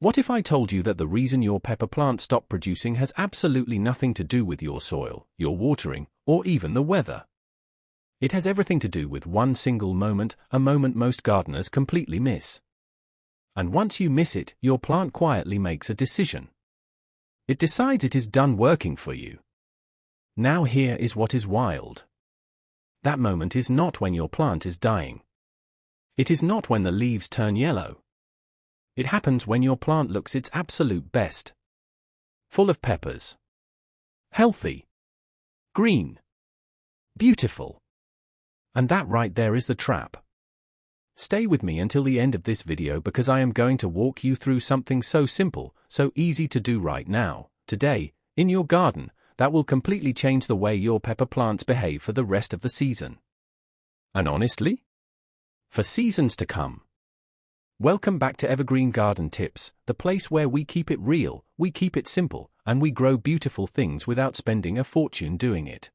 What if I told you that the reason your pepper plant stopped producing has absolutely nothing to do with your soil, your watering, or even the weather? It has everything to do with one single moment, a moment most gardeners completely miss. And once you miss it, your plant quietly makes a decision. It decides it is done working for you. Now here is what is wild. That moment is not when your plant is dying. It is not when the leaves turn yellow. It happens when your plant looks its absolute best. Full of peppers. Healthy. Green. Beautiful. And that right there is the trap. Stay with me until the end of this video because I am going to walk you through something so simple, so easy to do right now, today, in your garden, that will completely change the way your pepper plants behave for the rest of the season. And honestly, for seasons to come. Welcome back to Evergreen Garden Tips, the place where we keep it real, we keep it simple, and we grow beautiful things without spending a fortune doing it.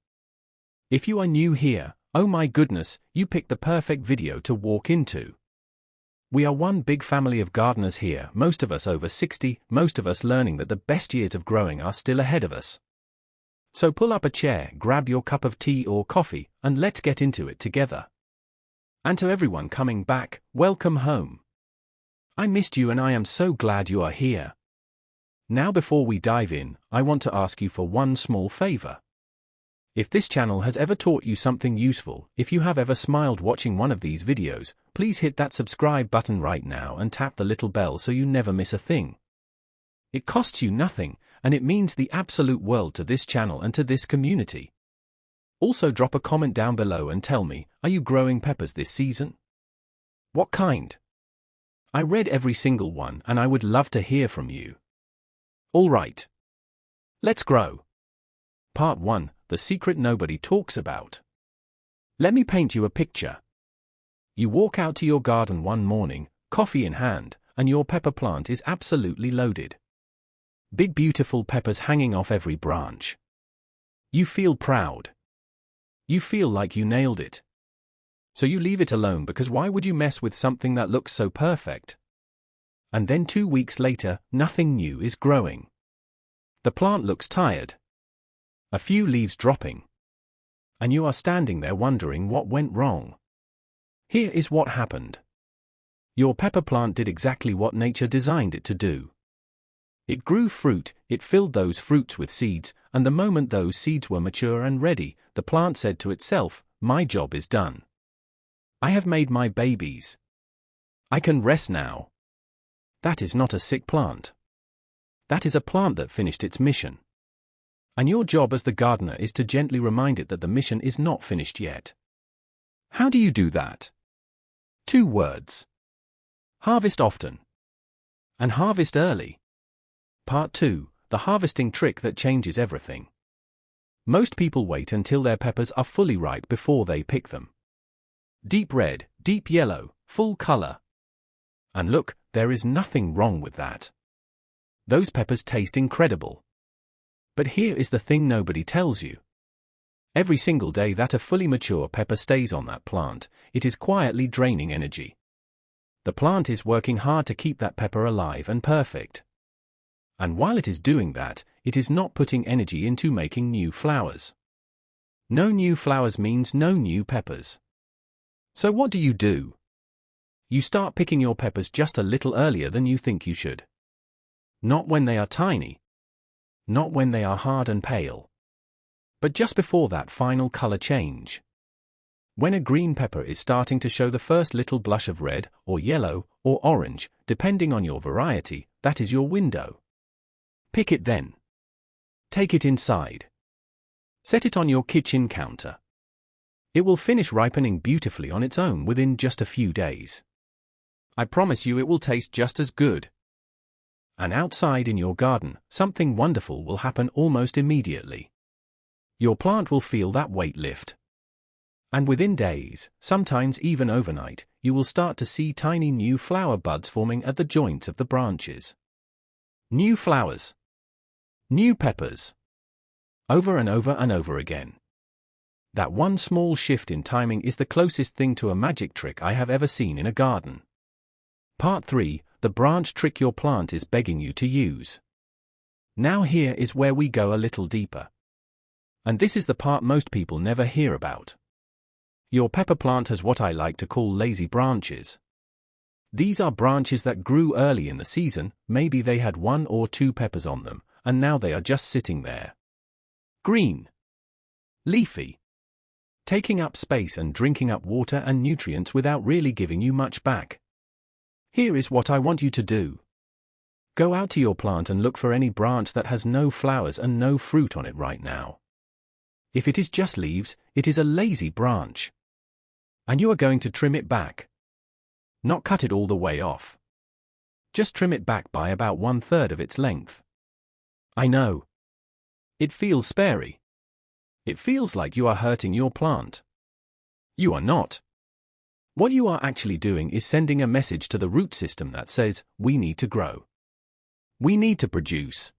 If you are new here, oh my goodness, you picked the perfect video to walk into. We are one big family of gardeners here, most of us over 60, most of us learning that the best years of growing are still ahead of us. So pull up a chair, grab your cup of tea or coffee, and let's get into it together. And to everyone coming back, welcome home. I missed you and I am so glad you are here. Now before we dive in, I want to ask you for one small favor. If this channel has ever taught you something useful, if you have ever smiled watching one of these videos, please hit that subscribe button right now and tap the little bell so you never miss a thing. It costs you nothing, and it means the absolute world to this channel and to this community. Also drop a comment down below and tell me, are you growing peppers this season? What kind? I read every single one and I would love to hear from you. Alright. Let's grow. Part 1, the secret nobody talks about. Let me paint you a picture. You walk out to your garden one morning, coffee in hand, and your pepper plant is absolutely loaded. Big beautiful peppers hanging off every branch. You feel proud. You feel like you nailed it. So you leave it alone because why would you mess with something that looks so perfect? And then 2 weeks later, nothing new is growing. The plant looks tired. A few leaves dropping. And you are standing there wondering what went wrong. Here is what happened. Your pepper plant did exactly what nature designed it to do. It grew fruit, it filled those fruits with seeds, and the moment those seeds were mature and ready, the plant said to itself, my job is done. I have made my babies. I can rest now. That is not a sick plant. That is a plant that finished its mission. And your job as the gardener is to gently remind it that the mission is not finished yet. How do you do that? 2 words. Harvest often. And harvest early. Part 2, the harvesting trick that changes everything. Most people wait until their peppers are fully ripe before they pick them. Deep red, deep yellow, full color. And look, there is nothing wrong with that. Those peppers taste incredible. But here is the thing nobody tells you. Every single day that a fully mature pepper stays on that plant, it is quietly draining energy. The plant is working hard to keep that pepper alive and perfect. And while it is doing that, it is not putting energy into making new flowers. No new flowers means no new peppers. So what do? You start picking your peppers just a little earlier than you think you should. Not when they are tiny. Not when they are hard and pale. But just before that final color change. When a green pepper is starting to show the first little blush of red, or yellow, or orange, depending on your variety, that is your window. Pick it then. Take it inside. Set it on your kitchen counter. It will finish ripening beautifully on its own within just a few days. I promise you it will taste just as good. And outside in your garden, something wonderful will happen almost immediately. Your plant will feel that weight lift. And within days, sometimes even overnight, you will start to see tiny new flower buds forming at the joints of the branches. New flowers. New peppers. Over and over and over again. That one small shift in timing is the closest thing to a magic trick I have ever seen in a garden. Part 3, the branch trick your plant is begging you to use. Now here is where we go a little deeper. And this is the part most people never hear about. Your pepper plant has what I like to call lazy branches. These are branches that grew early in the season, maybe they had 1 or 2 peppers on them, and now they are just sitting there. Green. Leafy. Taking up space and drinking up water and nutrients without really giving you much back. Here is what I want you to do. Go out to your plant and look for any branch that has no flowers and no fruit on it right now. If it is just leaves, it is a lazy branch. And you are going to trim it back. Not cut it all the way off. Just trim it back by about 1/3 of its length. I know. It feels sparey. It feels like you are hurting your plant. You are not. What you are actually doing is sending a message to the root system that says, we need to grow. We need to produce.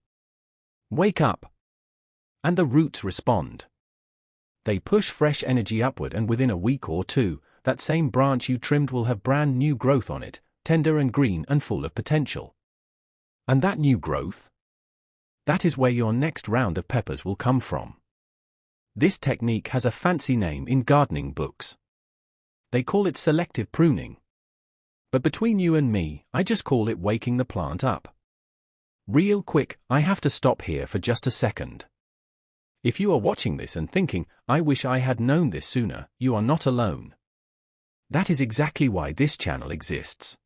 Wake up. And the roots respond. They push fresh energy upward, and within a week or 2, that same branch you trimmed will have brand new growth on it, tender and green and full of potential. And that new growth? That is where your next round of peppers will come from. This technique has a fancy name in gardening books. They call it selective pruning. But between you and me, I just call it waking the plant up. Real quick, I have to stop here for just a second. If you are watching this and thinking, I wish I had known this sooner, you are not alone. That is exactly why this channel exists.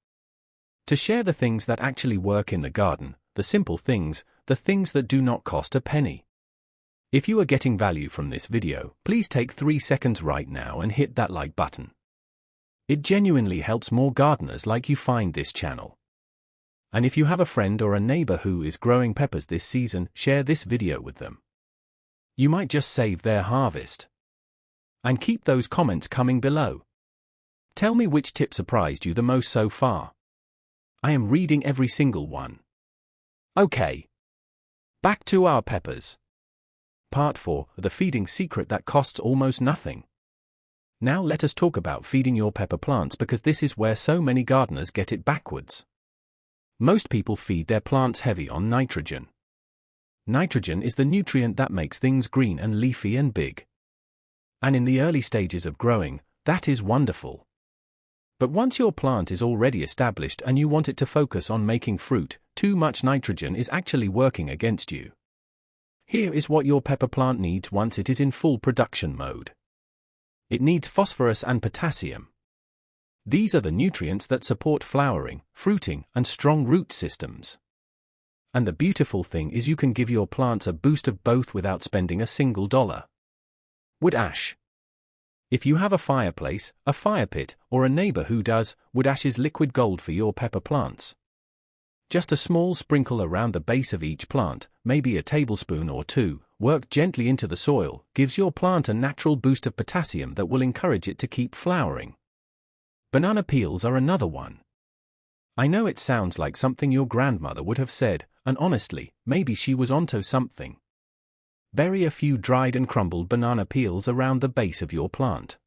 To share the things that actually work in the garden, the simple things, the things that do not cost a penny. If you are getting value from this video, please take 3 seconds right now and hit that like button. It genuinely helps more gardeners like you find this channel. And if you have a friend or a neighbor who is growing peppers this season, share this video with them. You might just save their harvest. And keep those comments coming below. Tell me which tip surprised you the most so far. I am reading every single one. Okay. Back to our peppers. Part 4, the feeding secret that costs almost nothing. Now let us talk about feeding your pepper plants, because this is where so many gardeners get it backwards. Most people feed their plants heavy on nitrogen. Nitrogen is the nutrient that makes things green and leafy and big. And in the early stages of growing, that is wonderful. But once your plant is already established and you want it to focus on making fruit, too much nitrogen is actually working against you. Here is what your pepper plant needs once it is in full production mode. It needs phosphorus and potassium. These are the nutrients that support flowering, fruiting, and strong root systems. And the beautiful thing is you can give your plants a boost of both without spending a single dollar. Wood ash. If you have a fireplace, a fire pit, or a neighbor who does, wood ash is liquid gold for your pepper plants. Just a small sprinkle around the base of each plant, maybe a tablespoon or 2, work gently into the soil, gives your plant a natural boost of potassium that will encourage it to keep flowering. Banana peels are another one. I know it sounds like something your grandmother would have said, and honestly, maybe she was onto something. Bury a few dried and crumbled banana peels around the base of your plant.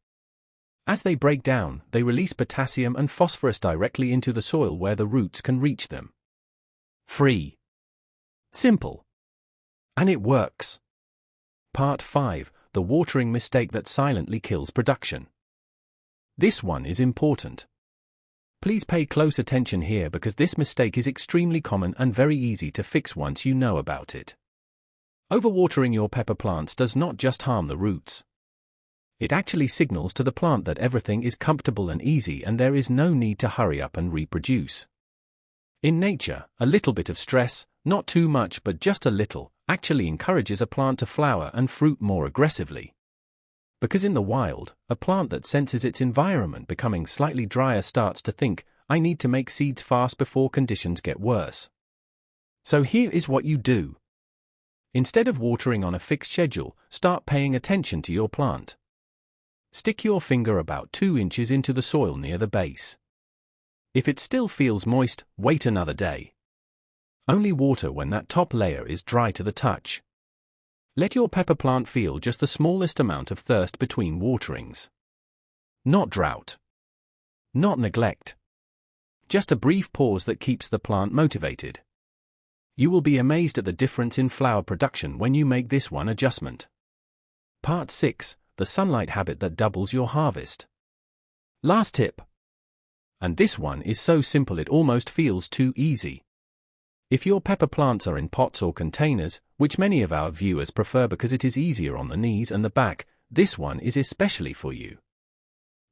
As they break down, they release potassium and phosphorus directly into the soil where the roots can reach them. Free. Simple. And it works. Part 5, the watering mistake that silently kills production. This one is important. Please pay close attention here, because this mistake is extremely common and very easy to fix once you know about it. Overwatering your pepper plants does not just harm the roots. It actually signals to the plant that everything is comfortable and easy and there is no need to hurry up and reproduce. In nature, a little bit of stress, not too much but just a little, actually encourages a plant to flower and fruit more aggressively. Because in the wild, a plant that senses its environment becoming slightly drier starts to think, I need to make seeds fast before conditions get worse. So here is what you do. Instead of watering on a fixed schedule, start paying attention to your plant. Stick your finger about 2 inches into the soil near the base. If it still feels moist, wait another day. Only water when that top layer is dry to the touch. Let your pepper plant feel just the smallest amount of thirst between waterings. Not drought. Not neglect. Just a brief pause that keeps the plant motivated. You will be amazed at the difference in flower production when you make this one adjustment. Part 6. The sunlight habit that doubles your harvest. Last tip. And this one is so simple it almost feels too easy. If your pepper plants are in pots or containers, which many of our viewers prefer because it is easier on the knees and the back, this one is especially for you.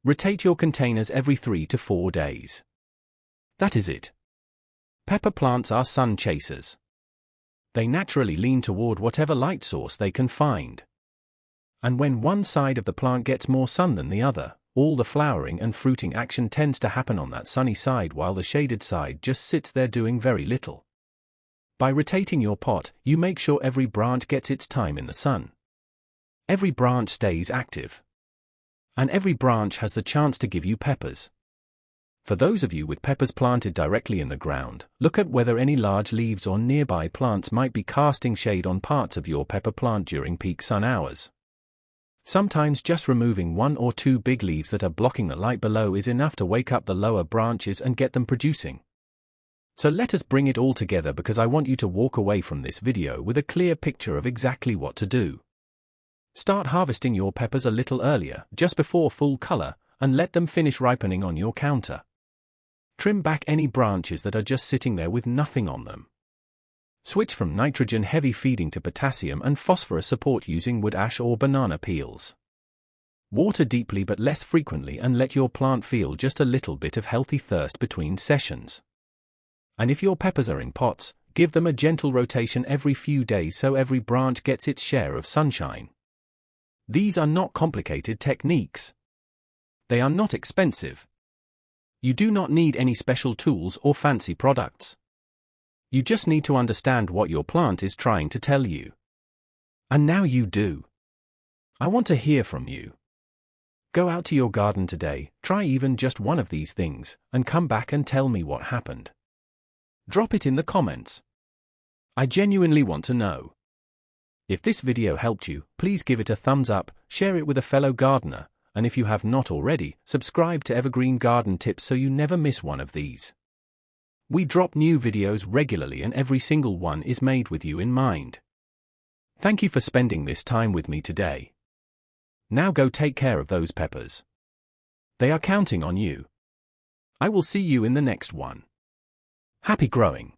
Rotate your containers every 3 to 4 days. That is it. Pepper plants are sun chasers. They naturally lean toward whatever light source they can find. And when one side of the plant gets more sun than the other, all the flowering and fruiting action tends to happen on that sunny side while the shaded side just sits there doing very little. By rotating your pot, you make sure every branch gets its time in the sun. Every branch stays active. And every branch has the chance to give you peppers. For those of you with peppers planted directly in the ground, look at whether any large leaves or nearby plants might be casting shade on parts of your pepper plant during peak sun hours. Sometimes just removing 1 or 2 big leaves that are blocking the light below is enough to wake up the lower branches and get them producing. So let us bring it all together because I want you to walk away from this video with a clear picture of exactly what to do. Start harvesting your peppers a little earlier, just before full color, and let them finish ripening on your counter. Trim back any branches that are just sitting there with nothing on them. Switch from nitrogen-heavy feeding to potassium and phosphorus support using wood ash or banana peels. Water deeply but less frequently and let your plant feel just a little bit of healthy thirst between sessions. And if your peppers are in pots, give them a gentle rotation every few days so every branch gets its share of sunshine. These are not complicated techniques. They are not expensive. You do not need any special tools or fancy products. You just need to understand what your plant is trying to tell you. And now you do. I want to hear from you. Go out to your garden today, try even just one of these things, and come back and tell me what happened. Drop it in the comments. I genuinely want to know. If this video helped you, please give it a thumbs up, share it with a fellow gardener, and if you have not already, subscribe to Evergreen Garden Tips so you never miss one of these. We drop new videos regularly and every single one is made with you in mind. Thank you for spending this time with me today. Now go take care of those peppers. They are counting on you. I will see you in the next one. Happy growing!